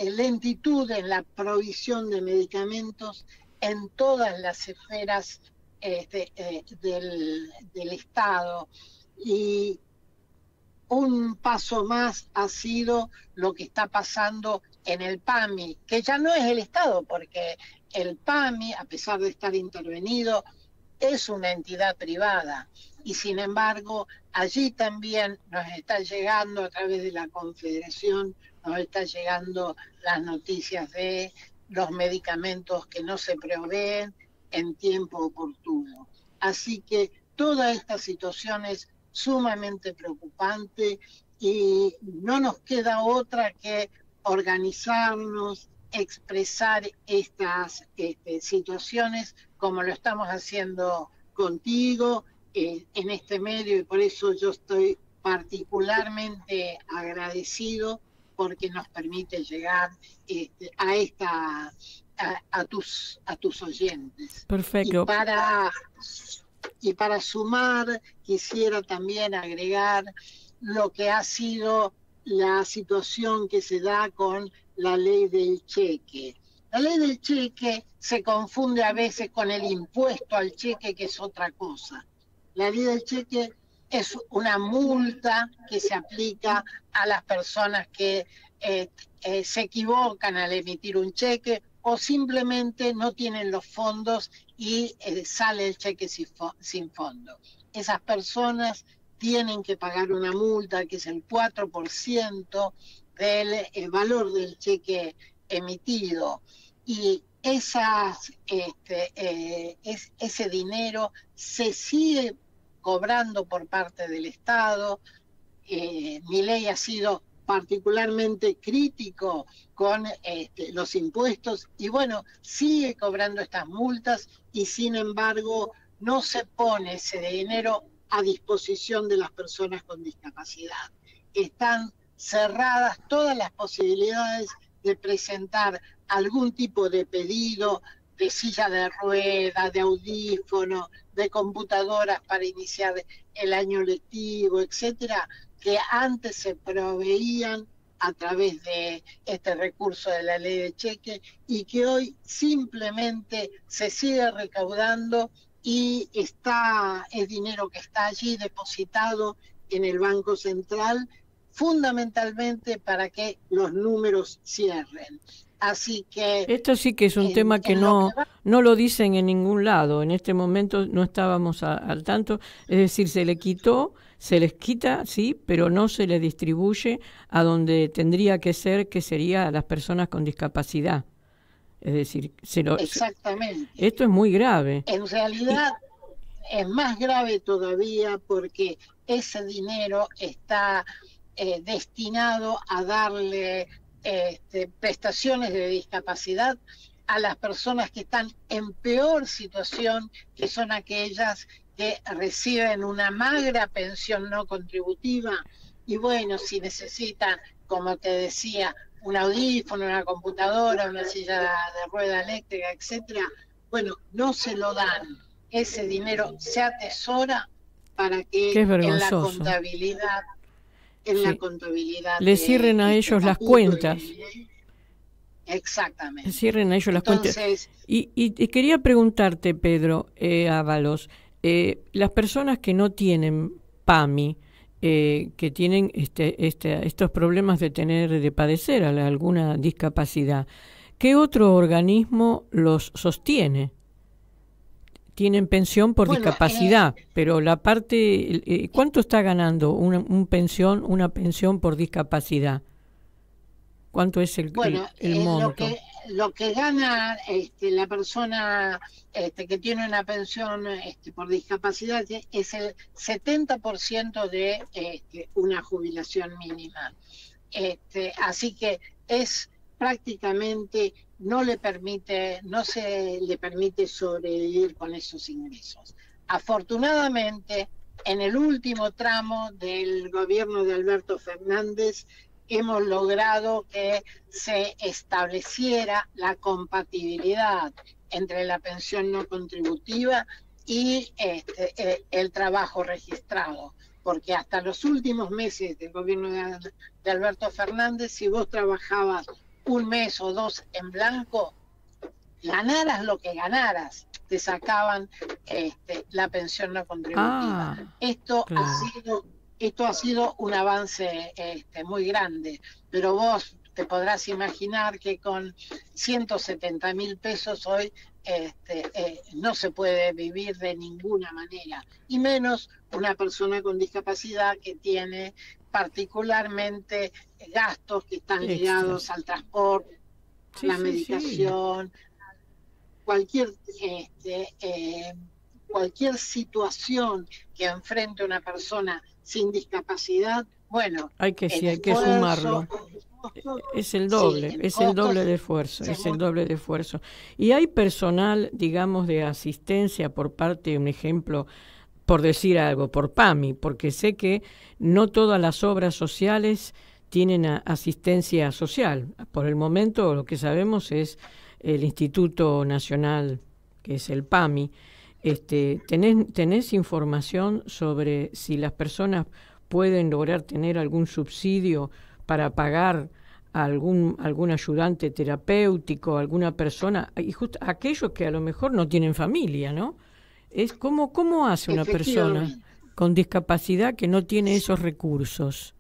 lentitud en la provisión de medicamentos en todas las esferas del Estado. Y un paso más ha sido lo que está pasando en el PAMI, que ya no es el Estado, porque el PAMI, a pesar de estar intervenido, es una entidad privada, y sin embargo allí también nos está llegando a través de la Confederación, nos está llegando las noticias de los medicamentos que no se proveen en tiempo oportuno. Así que toda esta situación es sumamente preocupante y no nos queda otra que organizarnos, expresar estas situaciones como lo estamos haciendo contigo en este medio, y por eso yo estoy particularmente agradecido porque nos permite llegar a tus oyentes. Perfecto. Y para sumar, quisiera también agregar lo que ha sido la situación que se da con la ley del cheque. La ley del cheque se confunde a veces con el impuesto al cheque, que es otra cosa. La ley del cheque es una multa que se aplica a las personas que se equivocan al emitir un cheque o simplemente no tienen los fondos y sale el cheque sin fondo. Esas personas tienen que pagar una multa que es el 4% del valor del cheque emitido, y ese dinero se sigue cobrando por parte del Estado. Milei ha sido particularmente crítico con los impuestos y bueno, sigue cobrando estas multas, y sin embargo no se pone ese dinero a disposición de las personas con discapacidad. Están cerradas todas las posibilidades de presentar algún tipo de pedido de silla de ruedas, de audífono, de computadoras para iniciar el año lectivo, etcétera, que antes se proveían a través de este recurso de la ley de cheque y que hoy simplemente se sigue recaudando y es dinero que está allí depositado en el Banco Central, fundamentalmente para que los números cierren. Así que esto sí que es un tema que no lo dicen en ningún lado. En este momento no estábamos al tanto. Es decir, se les quita, sí, pero no se le distribuye a donde tendría que ser, que sería a las personas con discapacidad. Es decir, exactamente. Esto es muy grave. En realidad es más grave todavía porque ese dinero está destinado a darle prestaciones de discapacidad a las personas que están en peor situación, que son aquellas que reciben una magra pensión no contributiva, y bueno, si necesitan, como te decía, un audífono, una computadora, una silla de rueda eléctrica, etcétera, bueno, no se lo dan. Ese dinero se atesora para que en la contabilidad le cierren a ellos las cuentas. Exactamente. Le cierren a ellos las cuentas. Y quería preguntarte, Pedro Ábalos, las personas que no tienen PAMI, que tienen estos problemas de padecer alguna discapacidad, ¿qué otro organismo los sostiene? Tienen pensión por discapacidad, pero la parte, ¿cuánto está ganando una pensión por discapacidad? ¿Cuánto es el monto? Lo que gana la persona que tiene una pensión por discapacidad es el 70% de una jubilación mínima. Así que es prácticamente no se le permite sobrevivir con esos ingresos. Afortunadamente, en el último tramo del gobierno de Alberto Fernández hemos logrado que se estableciera la compatibilidad entre la pensión no contributiva y el trabajo registrado, porque hasta los últimos meses del gobierno de Alberto Fernández, si vos trabajabas un mes o dos en blanco, ganaras lo que ganaras, te sacaban la pensión no contributiva. Esto ha sido un avance muy grande, pero vos te podrás imaginar que con 170.000 pesos hoy no se puede vivir de ninguna manera, y menos una persona con discapacidad que tiene particularmente gastos que están ligados al transporte, la medicación, cualquier situación que enfrente una persona sin discapacidad. Bueno, hay que sumarlo. es el doble, sí, es el doble de esfuerzo, es el doble de esfuerzo. Y hay personal, digamos, de asistencia por parte, un ejemplo, por decir algo, por PAMI, porque sé que no todas las obras sociales tienen asistencia social. Por el momento lo que sabemos es el Instituto Nacional, que es el PAMI. ¿Tenés información sobre si las personas pueden lograr tener algún subsidio para pagar a algún ayudante terapéutico, alguna persona, y justo aquellos que a lo mejor no tienen familia, ¿no? Es cómo hace una persona con discapacidad que no tiene esos recursos.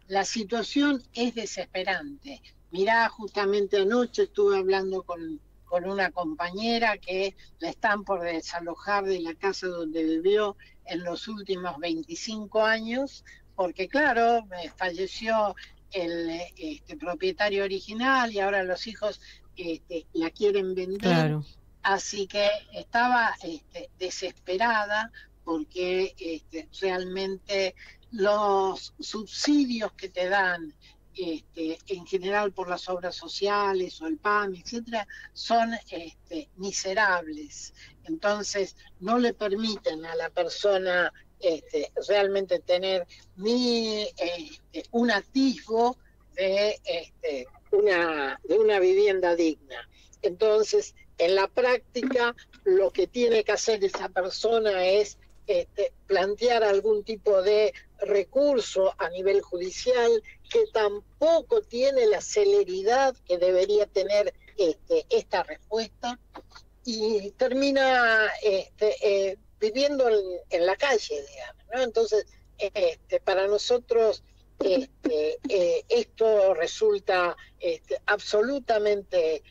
La situación es desesperante. Mirá, justamente anoche estuve hablando con una compañera que la están por desalojar de la casa donde vivió en los últimos 25 años, porque claro, falleció el propietario original y ahora los hijos la quieren vender. Claro. Así que estaba desesperada porque realmente los subsidios que te dan en general por las obras sociales o el PAMI, etcétera, son miserables. Entonces no le permiten a la persona realmente tener ni un atisbo de una vivienda digna. Entonces, en la práctica, lo que tiene que hacer esa persona es plantear algún tipo de recurso a nivel judicial que tampoco tiene la celeridad que debería tener esta respuesta y termina viviendo en la calle, digamos, ¿no? Entonces, para nosotros esto resulta absolutamente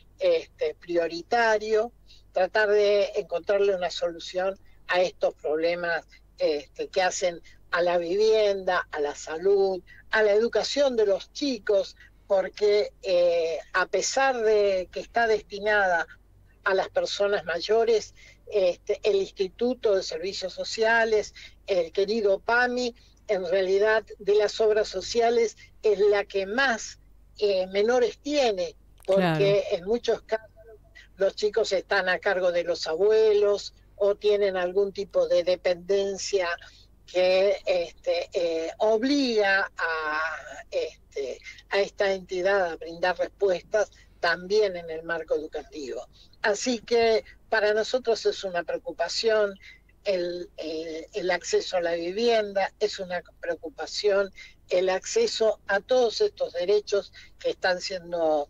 prioritario, tratar de encontrarle una solución a estos problemas que hacen a la vivienda, a la salud, a la educación de los chicos, porque a pesar de que está destinada a las personas mayores, el Instituto de Servicios Sociales, el querido PAMI, en realidad de las obras sociales es la que más menores tiene, porque claro, en muchos casos los chicos están a cargo de los abuelos o tienen algún tipo de dependencia que obliga a esta entidad a brindar respuestas también en el marco educativo. Así que para nosotros es una preocupación el acceso a la vivienda, es una preocupación el acceso a todos estos derechos que están siendo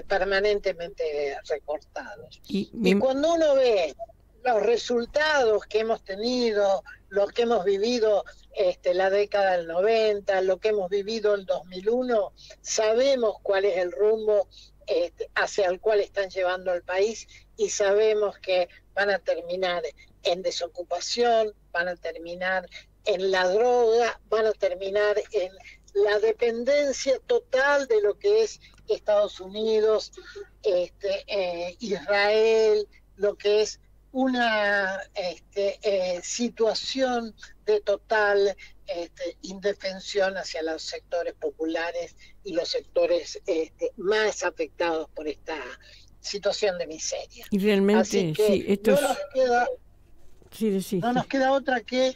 permanentemente recortados. Y cuando uno ve los resultados que hemos tenido, los que hemos vivido la década del 90, lo que hemos vivido el 2001, sabemos cuál es el rumbo hacia el cual están llevando al país y sabemos que van a terminar en desocupación, van a terminar en la droga, van a terminar en la dependencia total de lo que es Estados Unidos, Israel, lo que es una situación de total indefensión hacia los sectores populares y los sectores más afectados por esta situación de miseria. Y realmente, así que sí, esto no nos queda otra que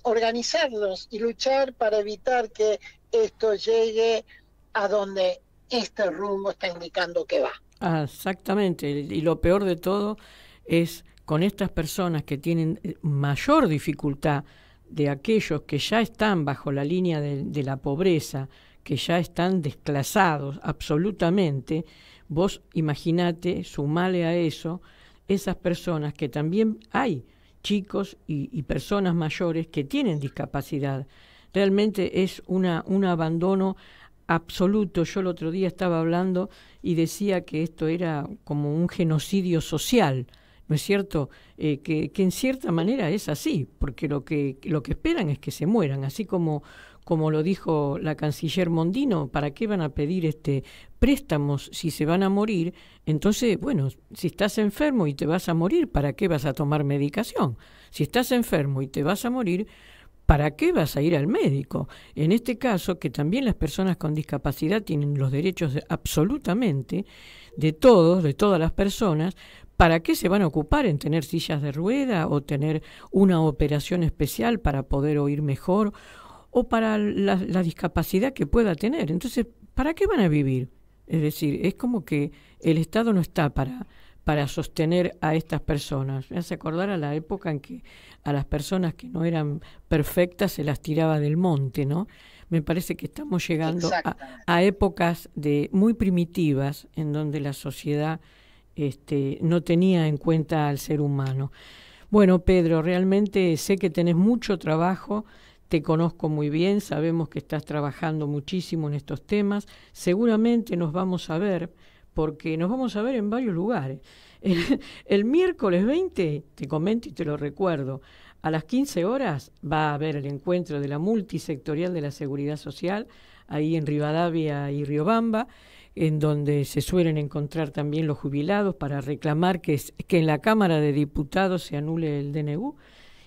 organizarnos y luchar para evitar que esto llegue a donde este rumbo está indicando que va. Exactamente, y lo peor de todo es con estas personas que tienen mayor dificultad de aquellos que ya están bajo la línea de la pobreza, que ya están desclasados absolutamente. Vos imaginate, sumale a eso, esas personas que también hay chicos y personas mayores que tienen discapacidad. Realmente es un abandono absoluto. Yo el otro día estaba hablando y decía que esto era como un genocidio social, ¿no es cierto? Que en cierta manera es así, porque lo que esperan es que se mueran, así como lo dijo la canciller Mondino. ¿Para qué van a pedir préstamos si se van a morir? Entonces, bueno, si estás enfermo y te vas a morir, ¿para qué vas a tomar medicación? Si estás enfermo y te vas a morir, ¿para qué vas a ir al médico? En este caso, que también las personas con discapacidad tienen los derechos absolutamente de todos, de todas las personas. ¿Para qué se van a ocupar en tener sillas de rueda o tener una operación especial para poder oír mejor o para la discapacidad que pueda tener? Entonces, ¿para qué van a vivir? Es decir, es como que el Estado no está para sostener a estas personas. Me hace acordar a la época en que a las personas que no eran perfectas se las tiraba del monte, ¿no? Me parece que estamos llegando a épocas muy primitivas en donde la sociedad no tenía en cuenta al ser humano. Bueno, Pedro, realmente sé que tenés mucho trabajo, te conozco muy bien, sabemos que estás trabajando muchísimo en estos temas, seguramente nos vamos a ver, porque nos vamos a ver en varios lugares. El miércoles 20, te comento y te lo recuerdo, a las 15 horas va a haber el encuentro de la multisectorial de la Seguridad Social, ahí en Rivadavia y Riobamba, en donde se suelen encontrar también los jubilados para reclamar que en la Cámara de Diputados se anule el DNU,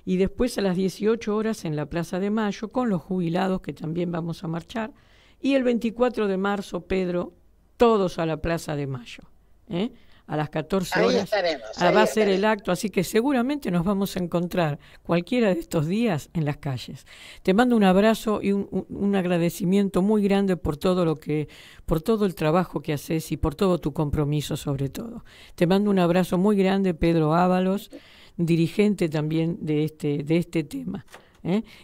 y después a las 18 horas en la Plaza de Mayo con los jubilados que también vamos a marchar, y el 24 de marzo, Pedro, todos a la Plaza de Mayo, a las 14 horas va a ser el acto, así que seguramente nos vamos a encontrar cualquiera de estos días en las calles. Te mando un abrazo y un agradecimiento muy grande por todo el trabajo que haces y por todo tu compromiso sobre todo. Te mando un abrazo muy grande, Pedro Ábalos, dirigente también de este tema.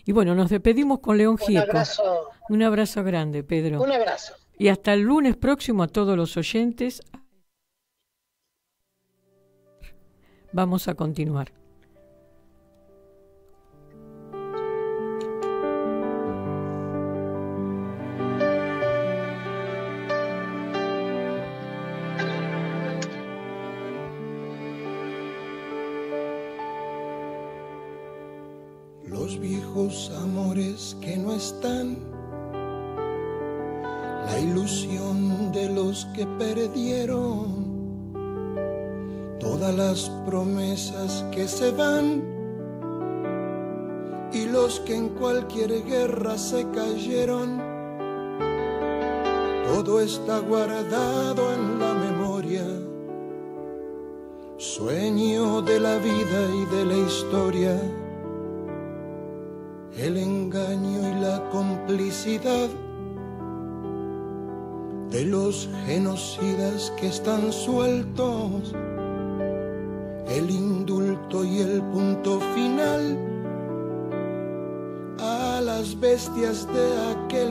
Y bueno, nos despedimos con León Gieco. Un abrazo grande, Pedro. Un abrazo. Y hasta el lunes próximo a todos los oyentes. Vamos a continuar. Los viejos amores que no están, la ilusión de los que perdieron, todas las promesas que se van y los que en cualquier guerra se cayeron, todo está guardado en la memoria, sueño de la vida y de la historia, el engaño y la complicidad de los genocidas que están sueltos, el indulto y el punto final a las bestias de aquel